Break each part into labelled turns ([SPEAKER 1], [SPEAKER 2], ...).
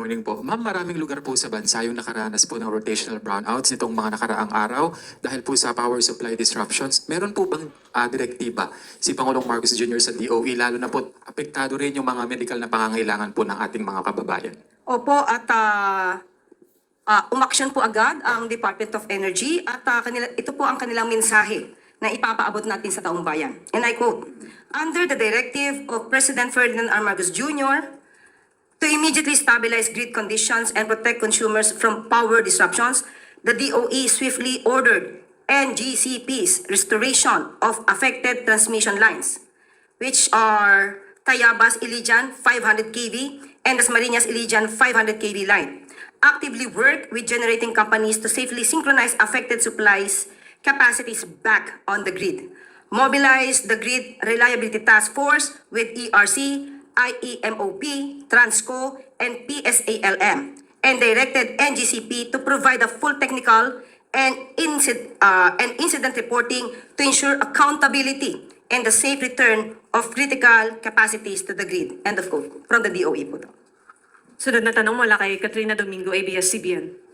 [SPEAKER 1] morning po. Ma'am, maraming lugar po sa bansa yung nakaranas po ng rotational brownouts nitong mga nakaraang araw dahil po sa power supply disruptions. Meron po bang direktiba si Pangulong Marcos Jr. sa DOE, lalo na po apektado rin yung mga medical na pangangailangan po ng ating mga kababayan?
[SPEAKER 2] Opo, at umaksyon po agad ang Department of Energy at ito po ang kanilang mensahe na ipapaabot natin sa taong bayan. And I quote, "Under the directive of President Ferdinand R. Marcos Jr., to immediately stabilize grid conditions and protect consumers from power disruptions, the DOE swiftly ordered NGCP's restoration of affected transmission lines, which are Tayabas Ilijan 500 kV and Dasmariñas Ilijan 500 kV line. Actively work with generating companies to safely synchronize affected supplies capacities back on the grid. Mobilize the Grid Reliability Task Force with ERC, IEMOP, Transco, and PSALM, and directed NGCP to provide a full technical and incident reporting to ensure accountability and the safe return of critical capacities to the grid." End of quote. From the DOE po to.
[SPEAKER 3] Sunod na tanong mula kay Katrina Domingo, ABS-CBN.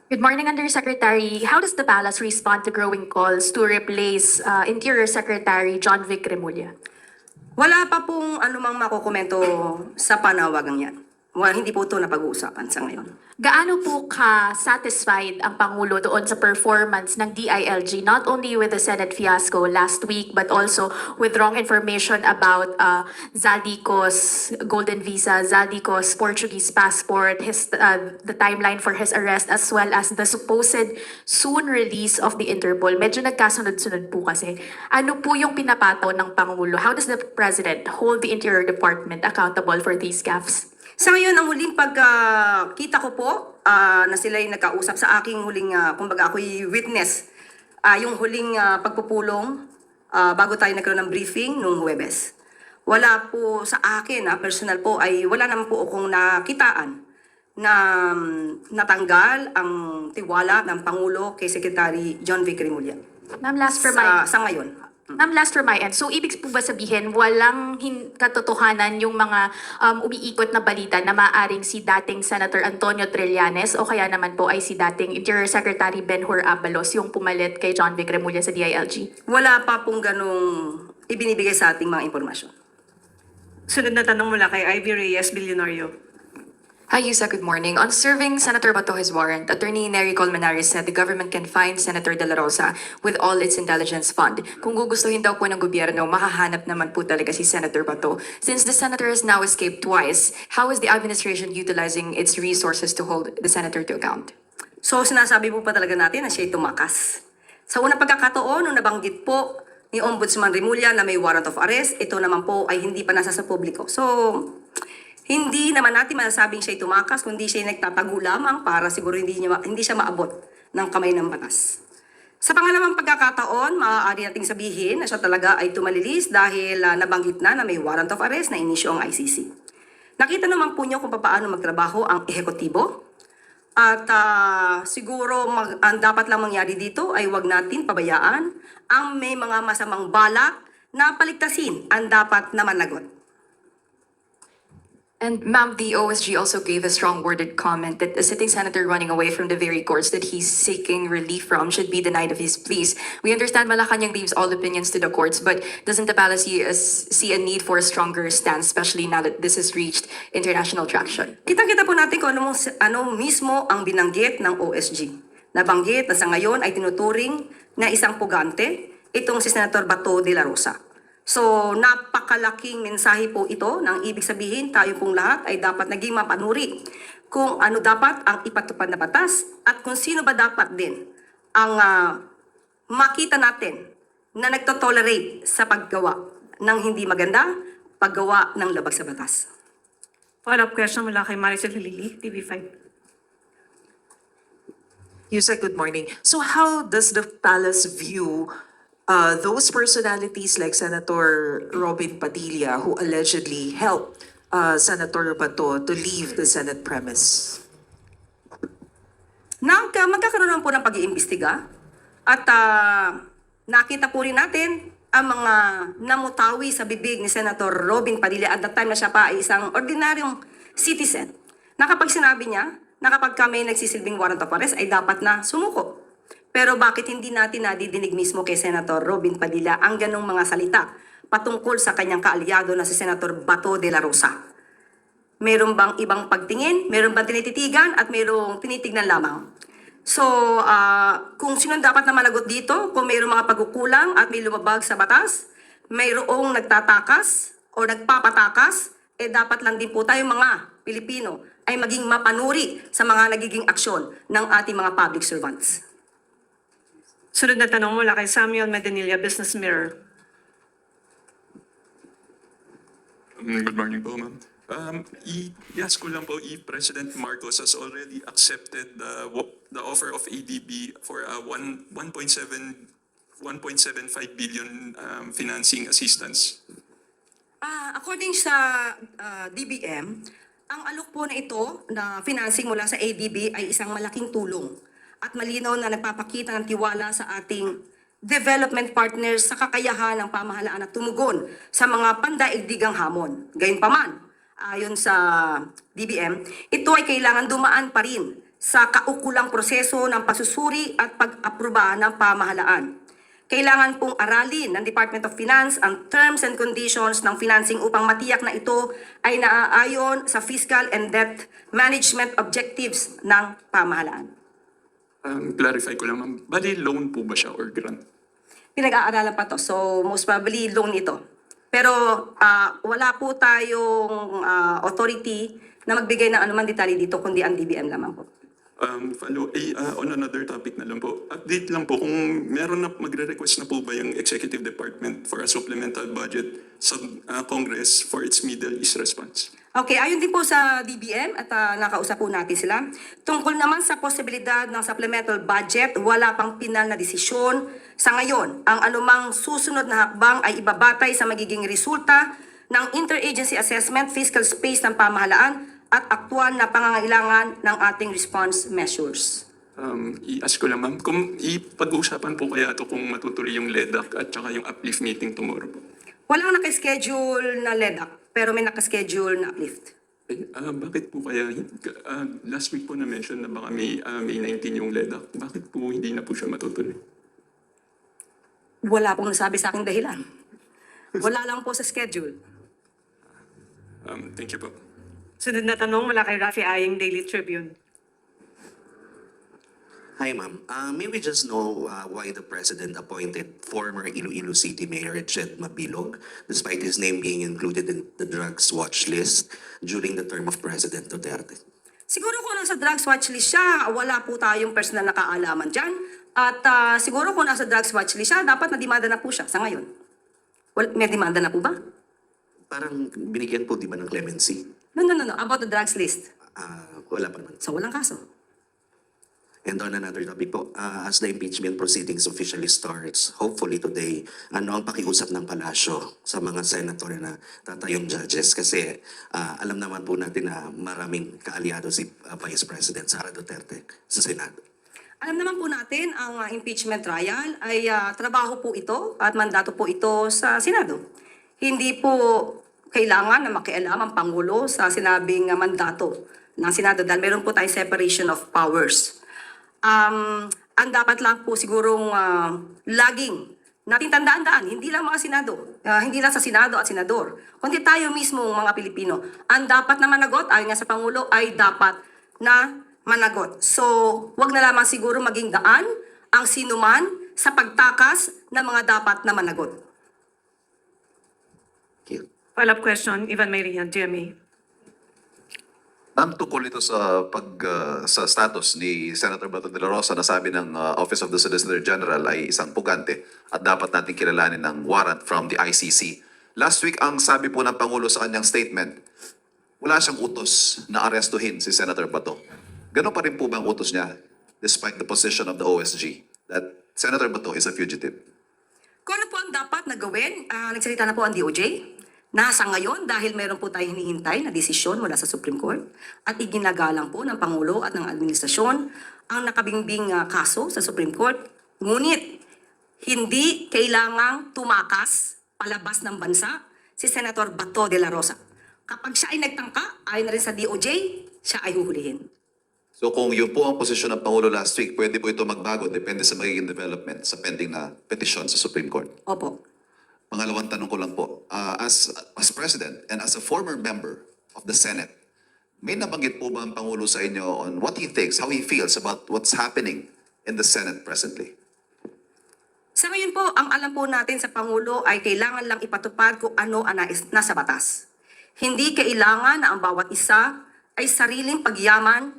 [SPEAKER 4] Good morning, Undersecretary. How does the palace respond to growing calls to replace Interior Secretary John Vic Remulla?
[SPEAKER 2] Wala pa pong anumang makukomento sa panawagang yan. Hindi po ito napag-uusapan sa ngayon.
[SPEAKER 4] Gaano po ka-satisfied ang Pangulo doon sa performance ng DILG, not only with the Senate fiasco last week, but also with wrong information about Zaldico's golden visa, Zaldico's Portuguese passport, the timeline for his arrest, as well as the supposed soon release of the Interpol? Medyo nagkasunod-sunod po kasi. Ano po yung pinapataw ng Pangulo? How does the President hold the Interior Department accountable for these gaffes?
[SPEAKER 2] Sa ngayon, ang huling pagkita ko po, na sila'y nagkausap sa aking huling, kumbaga ako'y witness, yung huling pagpupulong bago tayo nagkaroon ng briefing noong Huwebes. Wala po sa akin, personal po, ay wala naman po akong nakitaan na natanggal ang tiwala ng Pangulo kay Secretary John Vic Remulla.
[SPEAKER 4] Ma'am, last for my...
[SPEAKER 2] Sa ngayon.
[SPEAKER 4] Ma'am, last for my end. So, ibig po ba sabihin, walang katotohanan yung mga umiikot na balita na maaaring si dating Senator Antonio Trillanes o kaya naman po ay si dating Interior Secretary Benhur Abalos yung pumalit kay John Vic Remulla sa DILG?
[SPEAKER 2] Wala pa pong ganong ibinibigay sa ating mga impormasyon.
[SPEAKER 3] Sunod na tanong mula kay Ivy Reyes, Bilyonario.
[SPEAKER 5] Hi, Yusa. Good morning. On serving Senator Bato his warrant, Attorney Nery Colmenares said the government can fine Senator De La Rosa with all its intelligence fund. Kung gugustuhin daw po ng gobyerno, makahanap naman po talaga si Senator Bato. Since the senator has now escaped twice, how is the administration utilizing its resources to hold the senator to account?
[SPEAKER 2] So sinasabi po pa talaga natin na siya'y tumakas. Sa unang pagkakataon, nung nabanggit po ni Ombudsman Remulla na may warrant of arrest, ito naman po ay hindi pa nasa sa publiko. So, hindi naman natin masasabing siya'y tumakas, kundi siya'y nagtatago lamang para siguro hindi siya maabot ng kamay ng batas. Sa pangalawang pagkakataon, maaari nating sabihin na siya talaga ay tumalilis dahil nabanggit na may warrant of arrest na inisyo ang ICC. Nakita naman po niyo kung paano magtrabaho ang ehekutibo. At siguro ang dapat lang mangyari dito ay wag natin pabayaan ang may mga masamang balak na paligtasin ang dapat na managot.
[SPEAKER 5] And ma'am, the OSG also gave a strong-worded comment that a sitting senator running away from the very courts that he's seeking relief from should be denied of his pleas. We understand Malacanang leaves all opinions to the courts, but doesn't the palace see a need for a stronger stance, especially now that this has reached international traction?
[SPEAKER 2] Kitang-kita po natin kung ano mismo ang binanggit ng OSG. Nabanggit na sa ngayon ay tinuturing na isang pugante itong si Senator Bato de la Rosa. So, napakalaking mensahe po ito ng ibig sabihin tayo pong lahat ay dapat naging mapanuri kung ano dapat ang ipatupad na batas at kung sino ba dapat din ang makita natin na nagtotolerate sa paggawa ng hindi maganda, paggawa ng labag sa batas.
[SPEAKER 3] Follow-up question mula kay Maricel Lili, TV5.
[SPEAKER 6] Yusa, good morning. So how does the palace view those personalities like Senator Robin Padilla who allegedly helped Senator Bato to leave the Senate premise?
[SPEAKER 2] Magkakaroon po ng pag-iimbestiga at nakita po rin natin ang mga namutawi sa bibig ni Senator Robin Padilla at that time na siya pa ay isang ordinaryong citizen, na kapag sinabi niya na kapag kami nagsisilbing warrant of arrest ay dapat na sumuko. Pero bakit hindi natin nadidinig mismo kay Senator Robin Padilla ang ganong mga salita patungkol sa kanyang kaalyado na si Senator Bato de la Rosa? Meron bang ibang pagtingin? Meron bang tinititigan? At merong tinitignan lamang? So, kung sino dapat na managot dito, kung mayroong mga pagkukulang at may lumabag sa batas, mayroong nagtatakas o nagpapatakas, dapat lang din po tayo mga Pilipino ay maging mapanuri sa mga nagiging aksyon ng ating mga public servants.
[SPEAKER 3] Sunod na tanong mula kay Samuel Medinilla, Business Mirror.
[SPEAKER 7] Good morning po, ma'am. I-ask ko lang po if President Marcos has already accepted the offer of ADB for a 1.75 billion financing assistance.
[SPEAKER 2] According sa DBM, ang alok po na ito na financing mula sa ADB ay isang malaking tulong at malinaw na nagpapakita ng tiwala sa ating development partners sa kakayahan ng pamahalaan at tumugon sa mga pandaigdigang hamon. Gayunpaman, ayon sa DBM, ito ay kailangan dumaan pa rin sa kaukulang proseso ng pagsusuri at pag-aproba ng pamahalaan. Kailangan pong aralin ng Department of Finance ang terms and conditions ng financing upang matiyak na ito ay naaayon sa fiscal and debt management objectives ng pamahalaan.
[SPEAKER 7] Clarify ko lang, ma'am. Bali, loan po ba siya or grant?
[SPEAKER 2] Pinag-aaralan pa to, so most probably loan ito. Pero wala po tayong authority na magbigay ng anuman detalye dito kundi ang DBM lamang po.
[SPEAKER 7] On another topic na lang po. Update lang po kung meron na magre-request na po ba yung Executive Department for a supplemental budget sa Congress for its Middle East response.
[SPEAKER 2] Okay, ayon din po sa DBM at nakausap po natin sila. Tungkol naman sa posibilidad ng supplemental budget, wala pang pinal na desisyon. Sa ngayon, ang anumang susunod na hakbang ay ibabatay sa magiging resulta ng interagency assessment, fiscal space ng pamahalaan at aktual na pangangailangan ng ating response measures.
[SPEAKER 7] I-ask ko lang, ma'am, kung ipag-uusapan po kaya ito kung matutuloy yung LEDAC at saka yung uplift meeting tomorrow po.
[SPEAKER 2] Walang nakaschedule na LEDAC, pero may nakaschedule na uplift.
[SPEAKER 7] Bakit po kaya, last week po na-mention na baka May 19 yung LEDAC, bakit po hindi na po siya matutuloy?
[SPEAKER 2] Wala pong nasabi sa aking dahilan. Wala lang po sa schedule.
[SPEAKER 7] Thank you po.
[SPEAKER 3] Sunod na tanong mula kay Rafi Aying, Daily Tribune.
[SPEAKER 8] Hi, ma'am. May we just know why the president appointed former Iloilo City Mayor Jed Mabilog, despite his name being included in the drugs watch list during the term of President Duterte?
[SPEAKER 2] Siguro kung nasa drugs watch list siya, wala po tayong personal na kaalaman dyan. At siguro kung nasa drugs watch list siya, dapat na-demanda na po siya sa ngayon. May demanda na po ba?
[SPEAKER 8] Parang binigyan po, di ba, ng clemency?
[SPEAKER 2] No. About the drugs list.
[SPEAKER 8] Wala pa naman.
[SPEAKER 2] So walang kaso.
[SPEAKER 8] And on another topic po, as the impeachment proceedings officially starts, hopefully today, ano ang pakiusap ng palasyo sa mga senator na tatayong judges? Kasi alam naman po natin na maraming kaalyado si Vice President Sara Duterte sa Senado.
[SPEAKER 2] Alam naman po natin, ang impeachment trial ay trabaho po ito at mandato po ito sa Senado. Hindi po kailangan na makialam ang Pangulo sa sinabing mandato ng Senado dahil meron po tayong separation of powers. Ang dapat lang po sigurong laging natin tandaan, hindi lang mga Senado, hindi lang sa Senado at Senador, kundi tayo mismo mga Pilipino, ang dapat na managot, ayon nga sa Pangulo, ay dapat na managot. So, wag na lamang siguro maging daan ang sinuman sa pagtakas ng mga dapat na managot.
[SPEAKER 8] Thank you.
[SPEAKER 3] Follow-up question, Ivan Mayrian, GMA.
[SPEAKER 9] Ma'am, tungkol ito sa sa status ni Senator Bato de la Rosa na sabi ng Office of the Solicitor General ay isang pugante at dapat natin kilalanin ng warrant from the ICC. Last week, ang sabi po ng Pangulo sa kanyang statement, wala siyang utos na arestuhin si Senator Bato. Ganon pa rin po ba ang utos niya despite the position of the OSG that Senator Bato is a fugitive?
[SPEAKER 2] Kung ano po ang dapat na gawin, nagsalita na po ang DOJ. Nasa ngayon dahil meron po tayong hinihintay na desisyon mula sa Supreme Court at iginagalang po ng Pangulo at ng Administrasyon ang nakabingbing kaso sa Supreme Court. Ngunit hindi kailangang tumakas palabas ng bansa si Senator Bato de la Rosa. Kapag siya ay nagtangka, ayon na rin sa DOJ, siya ay huhulihin.
[SPEAKER 9] So kung yun po ang posisyon ng Pangulo last week, pwede po ito magbago depende sa magiging development sa pending na petisyon sa Supreme Court.
[SPEAKER 2] Opo.
[SPEAKER 9] Pangalawang tanong ko lang po, as President and as a former member of the Senate, may nabanggit po ba ang Pangulo sa inyo on what he thinks, how he feels about what's happening in the Senate presently?
[SPEAKER 2] Sa ngayon po, ang alam po natin sa Pangulo ay kailangan lang ipatupad kung ano ang nasa batas. Hindi kailangan na ang bawat isa ay sariling pagyaman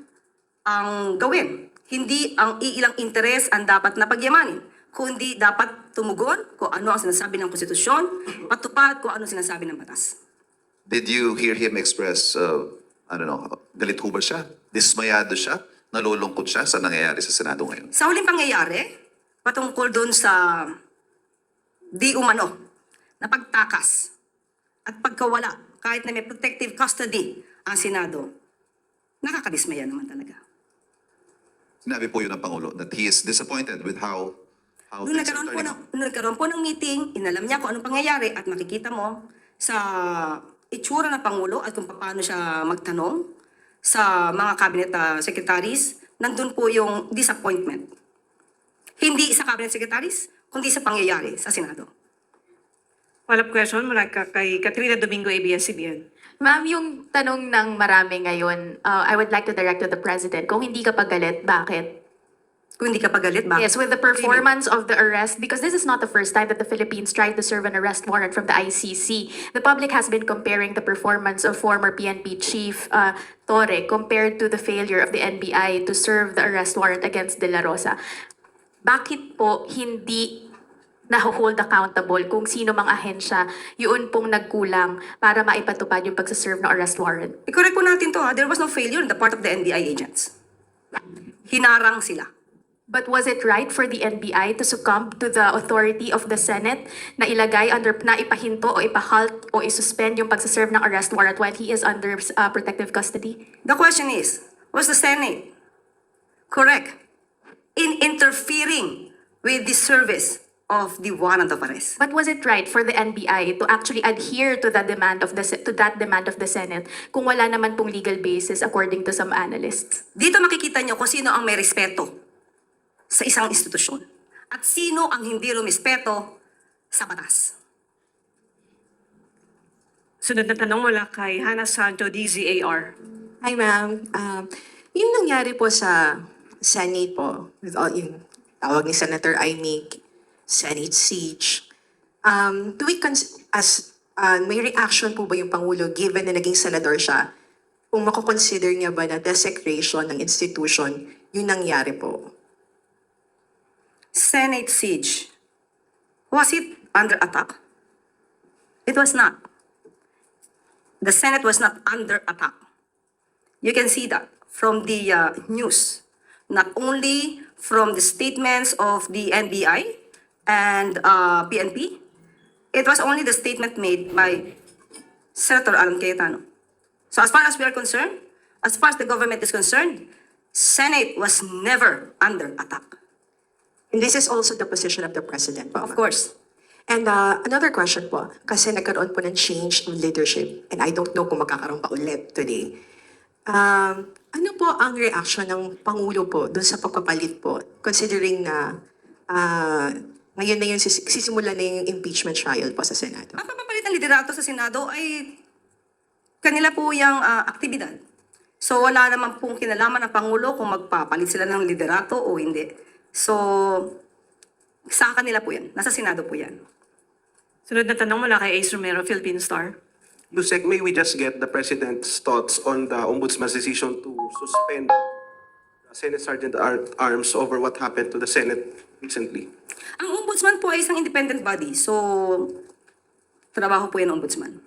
[SPEAKER 2] ang gawin. Hindi ang iilang interes ang dapat na pagyamanin, kundi dapat tumugon kung ano ang sinasabi ng konstitusyon, patupad kung ano sinasabi ng batas.
[SPEAKER 9] Did you hear him express, galit ho ba siya? Dismayado siya? Nalulungkot siya sa nangyayari sa Senado ngayon?
[SPEAKER 2] Sa huling pangyayari, patungkol dun sa di umano na pagtakas at pagkawala kahit na may protective custody ang Senado, nakakadismaya naman talaga.
[SPEAKER 9] Sinabi po yun ng Pangulo that he is disappointed with how
[SPEAKER 2] Nung
[SPEAKER 9] things are turning out.
[SPEAKER 2] nagkaroon po ng meeting, inalam niya kung anong pangyayari at makikita mo sa itsura ng Pangulo at kung paano siya magtanong sa mga cabinet secretaries, nandun po yung disappointment. Hindi sa cabinet secretaries, kundi sa pangyayari sa Senado.
[SPEAKER 3] Follow-up question mula kay Katrina Domingo, ABS-CBN.
[SPEAKER 4] Ma'am, yung tanong ng marami ngayon, I would like to direct to the President. Kung hindi ka pagalit, bakit?
[SPEAKER 2] Kung hindi ka pagalit, ba?
[SPEAKER 4] Yes, with the performance of the arrest, because this is not the first time that the Philippines tried to serve an arrest warrant from the ICC. The public has been comparing the performance of former PNP Chief Torre compared to the failure of the NBI to serve the arrest warrant against De La Rosa. Bakit po hindi na-hold accountable kung sino mang ahensya yun pong nagkulang para maipatupad yung pagsaserve ng arrest warrant?
[SPEAKER 2] I-correct po natin to, there was no failure on the part of the NBI agents. Hinarang sila.
[SPEAKER 4] But was it right for the NBI to succumb to the authority of the Senate na ilagay under, na ipahinto o ipahalt o isuspend yung pagsaserve ng arrest warrant while he is under protective custody?
[SPEAKER 2] The question is, was the Senate correct in interfering with the service of the warrant of arrest?
[SPEAKER 4] But was it right for the NBI to actually adhere to the demand of to that demand of the Senate kung wala naman pong legal basis according to some analysts?
[SPEAKER 2] Dito makikita nyo kung sino ang may respeto sa isang institusyon at sino ang hindi rumispeto sa batas.
[SPEAKER 3] Sunod na tanong mula kay Hannah Santo, DZAR.
[SPEAKER 10] Hi, ma'am. Yung nangyari po sa Senate po, with all yung tawag ni Senator Aimee, Senate siege, may reaction po ba yung Pangulo given na naging senador siya? Kung makukonsider niya ba na desecration ng institution yung nangyari po?
[SPEAKER 2] Senate siege. Was it under attack? It was not. The Senate was not under attack. You can see that from the news, not only from the statements of the NBI and PNP, it was only the statement made by Senator Alan Cayetano. So as far as we are concerned, as far as the government is concerned, Senate was never under attack.
[SPEAKER 10] And this is also the position of the President po,
[SPEAKER 2] Of
[SPEAKER 10] ma'am.
[SPEAKER 2] course.
[SPEAKER 10] And another question po, kasi nagkaroon po ng change in leadership, and I don't know kung magkakaroon pa ulit today. Ano po ang reaction ng Pangulo po dun sa pagpapalit po, considering na ngayon na yun, sisimula na yung impeachment trial po sa Senado?
[SPEAKER 2] Ang papapalit ng liderato sa Senado ay kanila po yung aktibidad. So wala naman pong kinalaman ng Pangulo kung magpapalit sila ng liderato o hindi. So, sa kanila po yan. Nasa Senado po yan.
[SPEAKER 3] Sunod na tanong mula kay Ace Romero, Philippine Star.
[SPEAKER 11] Yusek, may we just get the President's thoughts on the Ombudsman's decision to suspend the Senate Sergeant at Arms over what happened to the Senate recently?
[SPEAKER 2] Ang Ombudsman po ay isang independent body. So, trabaho po yan ng Ombudsman.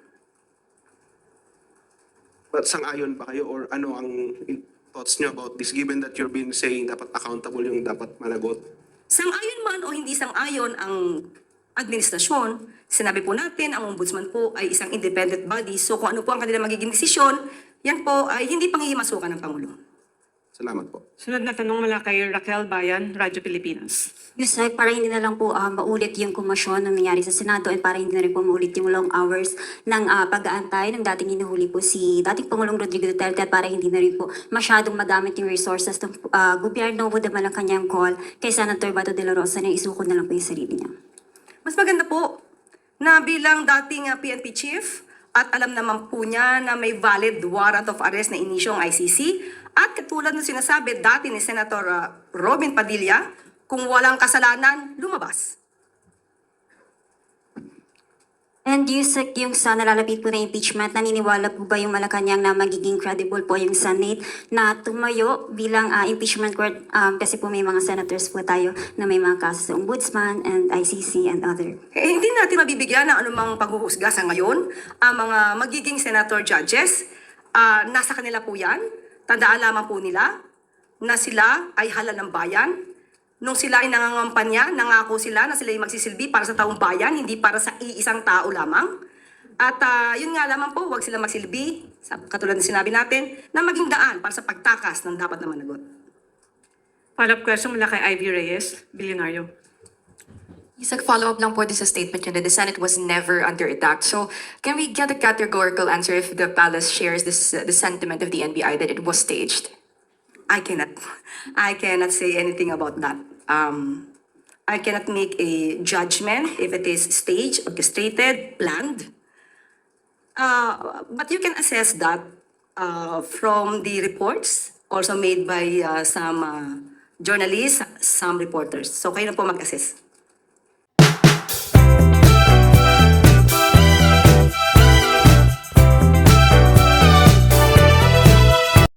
[SPEAKER 11] But sang-ayon ba kayo or ano ang thoughts niyo about this given that you've been saying dapat accountable yung dapat managot?
[SPEAKER 2] Sang-ayon man o hindi sang-ayon ang administrasyon, sinabi po natin, ang Ombudsman po ay isang independent body. So kung ano po ang kanilang magiging desisyon, yan po ay hindi panghihimasukan ng Pangulo.
[SPEAKER 11] Salamat po.
[SPEAKER 3] Sunod na tanong mula kay Raquel Bayan, Radyo Pilipinas.
[SPEAKER 12] Yusek, para hindi na lang po maulit yung komosyon na nangyari sa Senado at para hindi na rin po maulit yung long hours ng pag-aantay ng dating hinuhuli po si dating Pangulong Rodrigo Duterte at para hindi na rin po masyadong magamit yung resources ng gobyerno with naman ang kanyang call kay Senator Bato de la Rosa na isuko na lang po yung sarili niya.
[SPEAKER 2] Mas maganda po na bilang dating PNP chief at alam naman po niya na may valid warrant of arrest na inisyo ang ICC at katulad ng sinasabi dati ni Senator Robin Padilla, kung walang kasalanan, lumabas.
[SPEAKER 12] And Yusek, yung sa nalalapit po na impeachment, naniniwala po ba yung Malacanang na magiging credible po yung Senate na tumayo bilang impeachment court kasi po may mga senators po tayo na may mga kaso sa Ombudsman and ICC and other.
[SPEAKER 2] Hindi natin mabibigyan ng anumang paghuhusga sa ngayon. Ang mga magiging senator judges, nasa kanila po yan. Tandaan lamang po nila na sila ay halal ng bayan. Nung sila ay nangangampanya, nangako sila na sila ay magsisilbi para sa taong bayan, hindi para sa iisang tao lamang. At yun nga lamang po, huwag sila magsilbi, katulad ng sinabi natin, na maging daan para sa pagtakas ng dapat na managot.
[SPEAKER 3] Follow-up question mula kay Ivy Reyes, Bilyonaryo.
[SPEAKER 5] Isang follow-up lang po din sa statement niyo that the Senate was never under attack. So, can we get a categorical answer if the palace shares this, the sentiment of the NBI that it was staged?
[SPEAKER 2] I cannot say anything about that. I cannot make a judgment if it is staged, orchestrated, planned. But you can assess that from the reports also made by some journalists, some reporters. So kayo na po mag-assess.